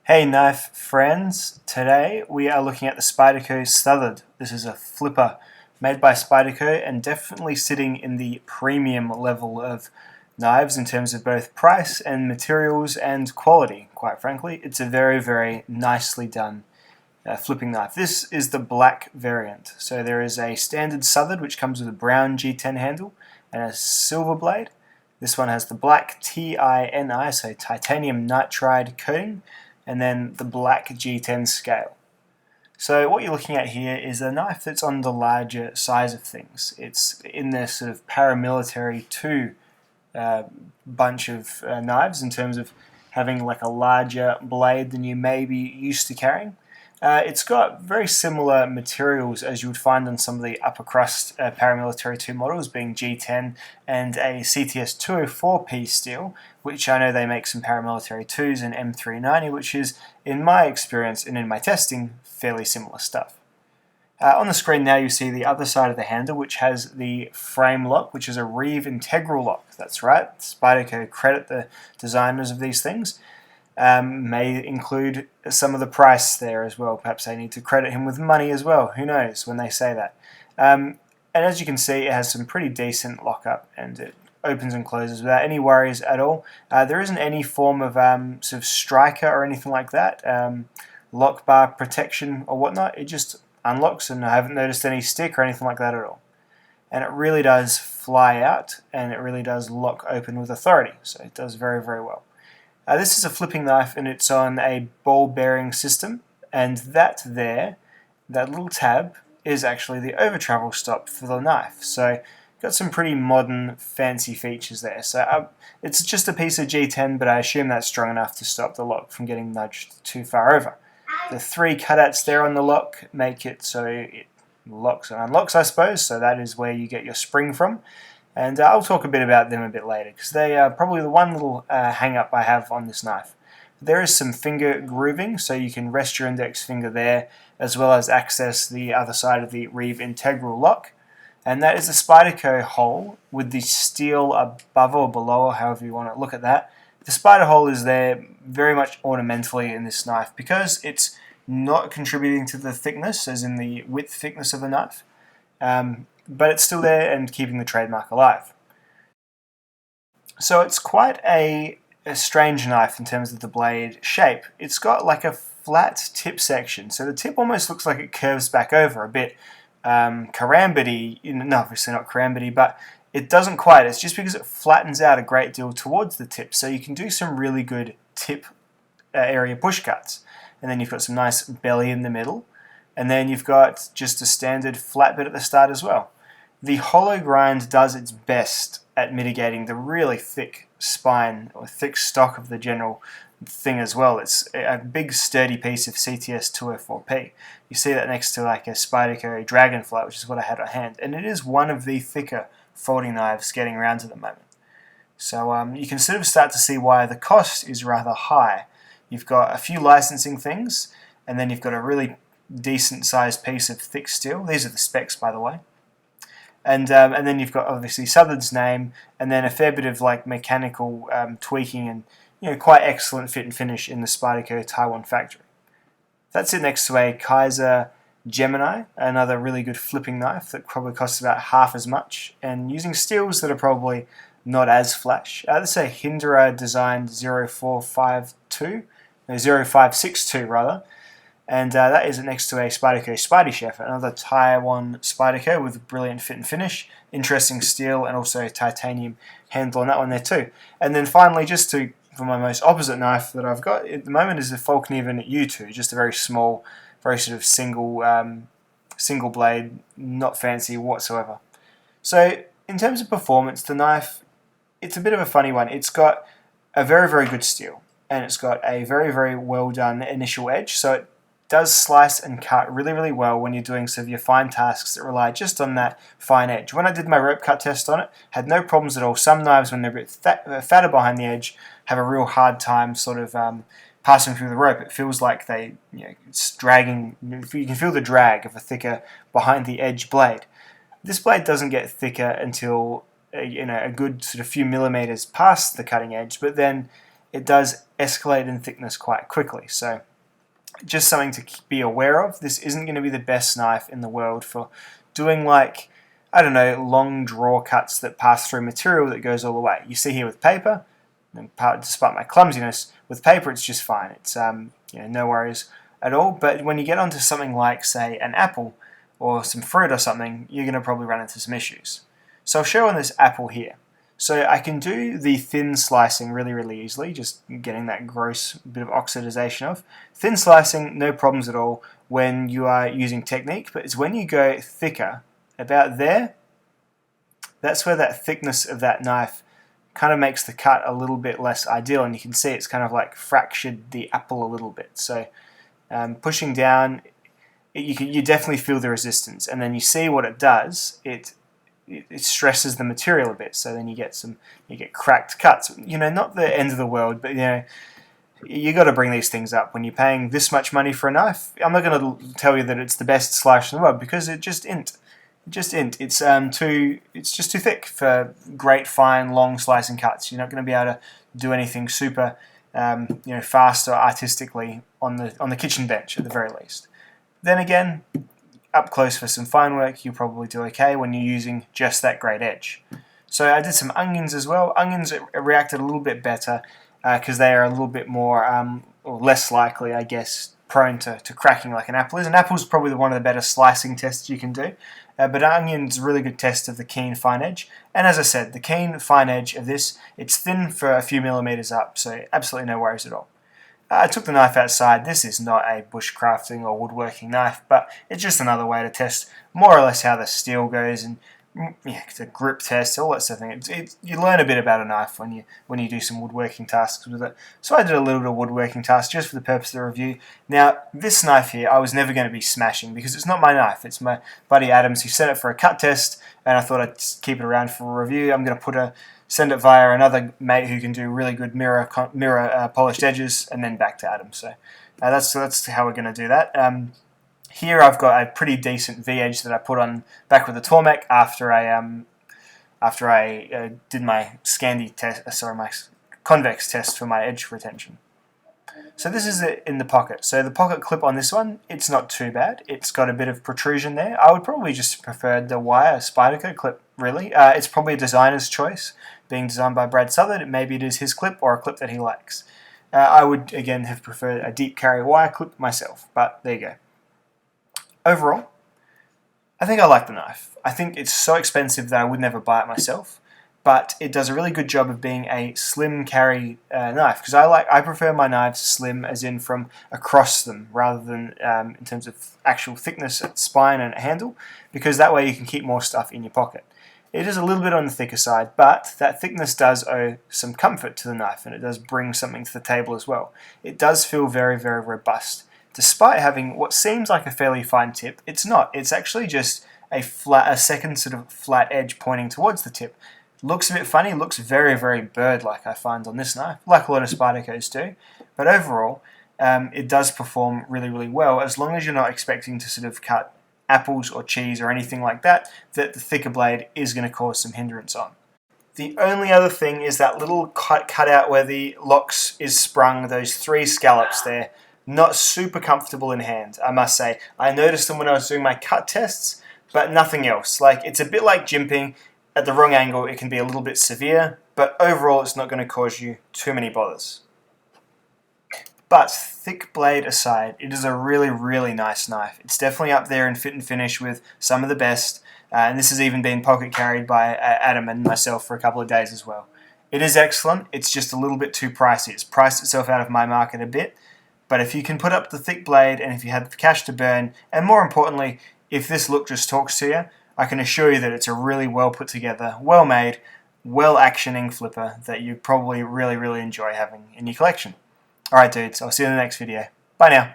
Hey knife friends, today we are looking at the Spyderco Southern. This is a flipper made by Spyderco and definitely sitting in the premium level of knives in terms of both price and materials and quality, quite frankly. It's a very nicely done flipping knife. This is the black variant. So there is a standard Southern which comes with a brown G10 handle and a silver blade. This one has the black TINI, so titanium nitride coating, and then the black G10 scale. So what you're looking at here is a knife that's on the larger size of things. It's in this sort of paramilitary 2 bunch of knives in terms of having like a larger blade than you may be used to carrying. It's got very similar materials as you would find on some of the upper crust paramilitary 2 models, being G10 and a CTS 204P steel, which I know they make some paramilitary 2s and M390, which is, in my experience and in my testing, fairly similar stuff. On the screen now you see the other side of the handle, which has the frame lock, which is a Reeve integral lock. That's right, Spyderco credit the designers of these things. May include some of the price there as well. Perhaps they need to credit him with money as well. Who knows when they say that. And as you can see, it has some pretty decent lockup, and it opens and closes without any worries at all. There isn't any form of sort of striker or anything like that, lock bar protection or whatnot. It just unlocks, and I haven't noticed any stick or anything like that at all. And it really does fly out, and it really does lock open with authority. So it does very well. This is a flipping knife, and it's on a ball bearing system, and that little tab, is actually the over travel stop for the knife. So got some pretty modern fancy features there. So it's just a piece of G10, but I assume that's strong enough to stop the lock from getting nudged too far over. The 3 cutouts there on the lock make it so it locks and unlocks, I suppose, so that is where you get your spring from. And I'll talk a bit about them a bit later, because they are probably the one little hang-up I have on this knife. There is some finger grooving, so you can rest your index finger there, as well as access the other side of the Reeve integral lock. And that is a Spyderco hole with the steel above or below, or however you want to look at that. The spider hole is there very much ornamentally in this knife, because it's not contributing to the thickness, as in the width thickness of the knife. But it's still there and keeping the trademark alive. So it's quite a strange knife in terms of the blade shape. It's got like a flat tip section, so the tip almost looks like it curves back over a bit karambity. No, obviously not karambity, but it doesn't quite. It's just because it flattens out a great deal towards the tip, so you can do some really good tip area push cuts. And then you've got some nice belly in the middle, and then you've got just a standard flat bit at the start as well. The hollow grind does its best at mitigating the really thick spine or thick stock of the general thing as well. It's a big sturdy piece of CTS 204P. You see that next to like a Spyderco Dragonfly, which is what I had on hand, and it is one of the thicker folding knives getting around at the moment. So you can sort of start to see why the cost is rather high. You've got a few licensing things, and then you've got a really decent sized piece of thick steel. These are the specs, by the way. And then you've got obviously Southern's name, and then a fair bit of like mechanical tweaking and quite excellent fit and finish in the Spyderco Taiwan factory. That's it next to a Kaiser Gemini, another really good flipping knife that probably costs about half as much, and using steels that are probably not as flash. This is a Hindera designed 0562 rather. And that is next to a Spyderco Spidey Chef, another Taiwan Spyderco with a brilliant fit and finish, interesting steel, and also titanium handle on that one there too. And then finally, for my most opposite knife that I've got at the moment is the Falkniven U2, just a very small, very sort of single blade, not fancy whatsoever. So in terms of performance, the knife, it's a bit of a funny one. It's got a very good steel, and it's got a very well done initial edge, so it does slice and cut really well when you're doing sort of your fine tasks that rely just on that fine edge. When I did my rope cut test on it, had no problems at all. Some knives, when they're a bit fatter behind the edge, have a real hard time sort of passing through the rope. It feels like it's dragging. You can feel the drag of a thicker behind the edge blade. This blade doesn't get thicker until a good sort of few millimeters past the cutting edge, but then it does escalate in thickness quite quickly. So just something to be aware of. This isn't going to be the best knife in the world for doing, like, I don't know, long draw cuts that pass through material that goes all the way. You see here with paper, and despite my clumsiness, with paper it's just fine. It's no worries at all. But when you get onto something like, say, an apple or some fruit or something, you're going to probably run into some issues. So I'll show on this apple here. So I can do the thin slicing really easily, just getting that gross bit of oxidization off. Thin slicing, no problems at all when you are using technique, but it's when you go thicker, about there, that's where that thickness of that knife kind of makes the cut a little bit less ideal, and you can see it's kind of fractured the apple a little bit. So pushing down, you definitely feel the resistance, and then you see what it does. It stresses the material a bit, so then you get cracked cuts. Not the end of the world, but you got to bring these things up when you're paying this much money for a knife. I'm not going to tell you that it's the best slicer in the world, because it just isn't. It's just too thick for great, fine, long slicing cuts. You're not going to be able to do anything super, fast or artistically on the kitchen bench at the very least. Then again, up close for some fine work, you'll probably do okay when you're using just that great edge. So I did some onions as well. Onions reacted a little bit better because they are a little bit more, or less likely, I guess, prone to cracking like an apple is. An apple is probably one of the better slicing tests you can do, but onion's a really good test of the keen fine edge. And as I said, the keen fine edge of this, it's thin for a few millimeters up, so absolutely no worries at all. I took the knife outside. This is not a bushcrafting or woodworking knife, but it's just another way to test more or less how the steel goes, and it's a grip test, all that sort of thing. You learn a bit about a knife when you do some woodworking tasks with it. So I did a little bit of woodworking task just for the purpose of the review. Now, this knife here, I was never going to be smashing because it's not my knife. It's my buddy Adam's. He sent it for a cut test, and I thought I'd keep it around for a review. I'm going to send it via another mate who can do really good mirror polished edges, and then back to Adam. So that's how we're going to do that. Here I've got a pretty decent V-edge that I put on back with the Tormek after I did my Scandi test, my convex test for my edge retention. So this is it in the pocket. So the pocket clip on this one, it's not too bad. It's got a bit of protrusion there. I would probably just prefer the wire Spyderco clip, really. It's probably a designer's choice, being designed by Brad Southard. Maybe it is his clip or a clip that he likes. I would, again, have preferred a deep carry wire clip myself, but there you go. Overall, I think I like the knife. I think it's so expensive that I would never buy it myself, but it does a really good job of being a slim carry knife, because I prefer my knives slim, as in from across them, rather than in terms of actual thickness at spine and at handle, because that way you can keep more stuff in your pocket. It is a little bit on the thicker side, but that thickness does owe some comfort to the knife, and it does bring something to the table as well. It does feel very robust. Despite having what seems like a fairly fine tip, it's not. It's actually just a second sort of flat edge pointing towards the tip. Looks a bit funny, looks very bird-like, I find, on this knife, like a lot of Spydercos do. But overall, it does perform really well, as long as you're not expecting to sort of cut apples or cheese or anything like that the thicker blade is going to cause some hindrance on. The only other thing is that little cutout where the locks is sprung, those 3 scallops there. Not super comfortable in hand, I must say. I noticed them when I was doing my cut tests, but nothing else. It's a bit like jimping. At the wrong angle, it can be a little bit severe, but overall, it's not going to cause you too many bothers. But thick blade aside, it is a really nice knife. It's definitely up there in fit and finish with some of the best, and this has even been pocket carried by Adam and myself for a couple of days as well. It is excellent. It's just a little bit too pricey. It's priced itself out of my market a bit. But if you can put up the thick blade, and if you have the cash to burn, and more importantly, if this look just talks to you, I can assure you that it's a really well put together, well made, well actioning flipper that you probably really enjoy having in your collection. Alright dudes, I'll see you in the next video. Bye now.